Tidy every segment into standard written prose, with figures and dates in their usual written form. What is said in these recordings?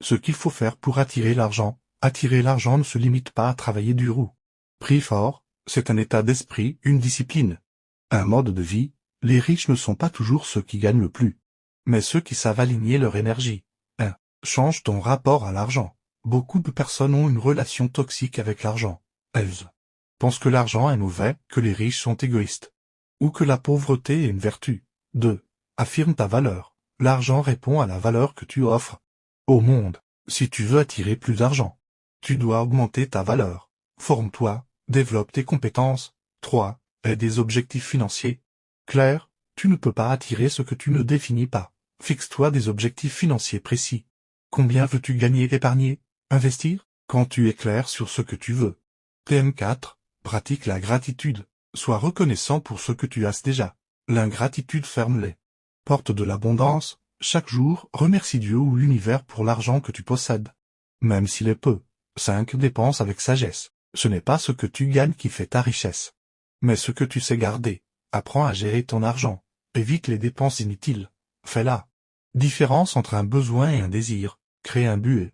Ce qu'il faut faire pour attirer l'argent ne se limite pas à travailler dur ou pris fort, c'est un état d'esprit, une discipline, un mode de vie. Les riches ne sont pas toujours ceux qui gagnent le plus, mais ceux qui savent aligner leur énergie. 1. Change ton rapport à l'argent. Beaucoup de personnes ont une relation toxique avec l'argent. Elles pensent que l'argent est mauvais, que les riches sont égoïstes, ou que la pauvreté est une vertu. 2. Affirme ta valeur. L'argent répond à la valeur que tu offres au monde. Si tu veux attirer plus d'argent, tu dois augmenter ta valeur. Forme-toi, développe tes compétences. 3. Aie des objectifs financiers clairs. Tu ne peux pas attirer ce que tu ne définis pas. Fixe-toi des objectifs financiers précis. Combien veux-tu gagner, épargner, investir? Quand tu es clair sur ce que tu veux. TM4. Pratique la gratitude. Sois reconnaissant pour ce que tu as déjà. L'ingratitude ferme les portes de l'abondance. Chaque jour, remercie Dieu ou l'univers pour l'argent que tu possèdes, même s'il est peu. 5. Dépense avec sagesse. Ce n'est pas ce que tu gagnes qui fait ta richesse, mais ce que tu sais garder. Apprends à gérer ton argent. Évite les dépenses inutiles. Fais la différence entre un besoin et un désir. Crée un but et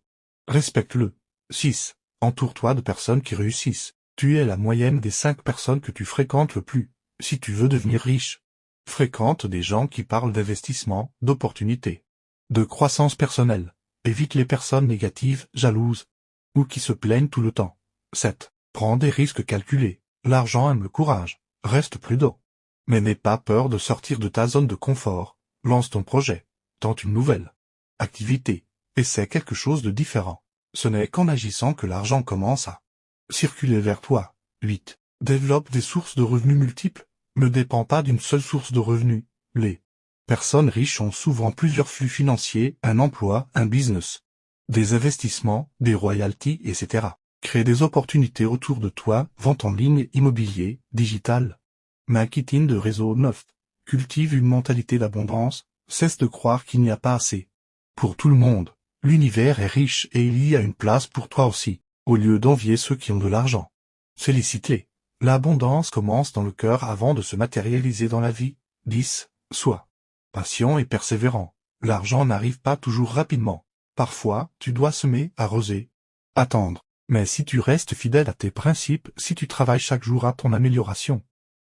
respecte-le. 6. Entoure-toi de personnes qui réussissent. Tu es la moyenne des 5 personnes que tu fréquentes le plus. Si tu veux devenir riche, fréquente des gens qui parlent d'investissement, d'opportunités, de croissance personnelle. Évite les personnes négatives, jalouses, ou qui se plaignent tout le temps. 7. Prends des risques calculés. L'argent aime le courage. Reste prudent, mais n'aie pas peur de sortir de ta zone de confort. Lance ton projet. Tente une nouvelle activité. Essaie quelque chose de différent. Ce n'est qu'en agissant que l'argent commence à circuler vers toi. 8. Développe des sources de revenus multiples. Ne dépends pas d'une seule source de revenus. Les personnes riches ont souvent plusieurs flux financiers, un emploi, un business, des investissements, des royalties, etc. Crée des opportunités autour de toi, vente en ligne, immobilier, digital, marketing de réseau 9. Cultive une mentalité d'abondance, cesse de croire qu'il n'y a pas assez pour tout le monde. L'univers est riche et il y a une place pour toi aussi. Au lieu d'envier ceux qui ont de l'argent, félicite-les. L'abondance commence dans le cœur avant de se matérialiser dans la vie. 10. Sois patient et persévérant. L'argent n'arrive pas toujours rapidement. Parfois, tu dois semer, arroser, attendre. Mais si tu restes fidèle à tes principes, si tu travailles chaque jour à ton amélioration,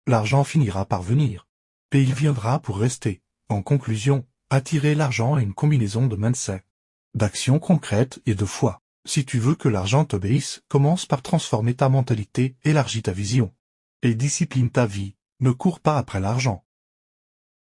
l'argent finira par venir. Et il viendra pour rester. En conclusion, attirer l'argent est une combinaison de mindset, d'actions concrètes et de foi. Si tu veux que l'argent t'obéisse, commence par transformer ta mentalité, élargis ta vision et discipline ta vie. Ne cours pas après l'argent,